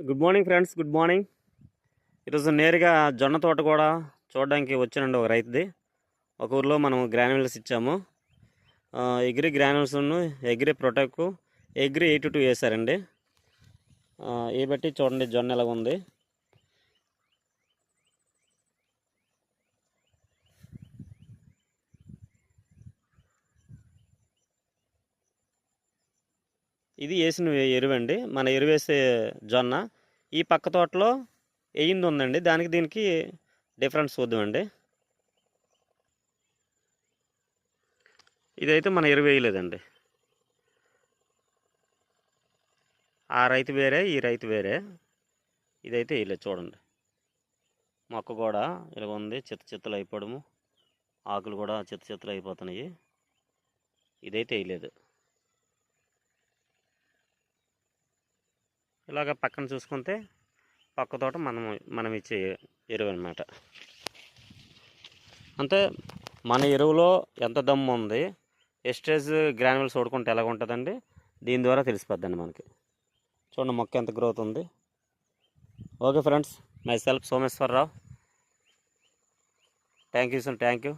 Good morning friends, good morning. ఈరోజు నేరుగా జొన్న తోట కూడా చూడడానికి వచ్చానండి. ఒక రైతుది ఒక ఊర్లో మనం గ్రాన్యుల్స్ ఇచ్చాము. ఎగ్రీ గ్రాన్యుల్స్, ఎగ్రీ ప్రొటెక్కు, ఎగ్రీ 82 వేసారండి. ఈ బట్టి చూడండి జొన్న ఎలా ఉంది. ఇది వేసిన ఎరువండి, మన ఎరువేసే జొన్న. ఈ పక్క తోటలో వేయింది ఉందండి, దానికి దీనికి డిఫరెన్స్ చూద్దామండి. ఇదైతే మన ఎరువు వేయలేదండి. ఆ రైతు వేరే, ఈ రైతు వేరే. ఇదైతే వేయలేదు. చూడండి మొక్క కూడా ఇలా ఉంది, చిత్తలు అయిపోవడము, ఆకులు కూడా చిత్తలు అయిపోతున్నాయి. ఇదైతే వేయలేదు. ఇలాగ పక్కన చూసుకుంటే పక్క తోట మనం ఇచ్చే ఎరువు అనమాట. అంటే మన ఎరువులో ఎంత దమ్ము ఉంది, ఎస్టేజ్ గ్రాన్యుల్స్ ఓడుకుంటే ఎలాగ ఉంటుందండి, దీని ద్వారా తెలిసిపోద్దండి మనకి. చూడండి మొక్క ఎంత గ్రోత్ ఉంది. Okay friends, myself Someswararao. Thank you sir, thank you.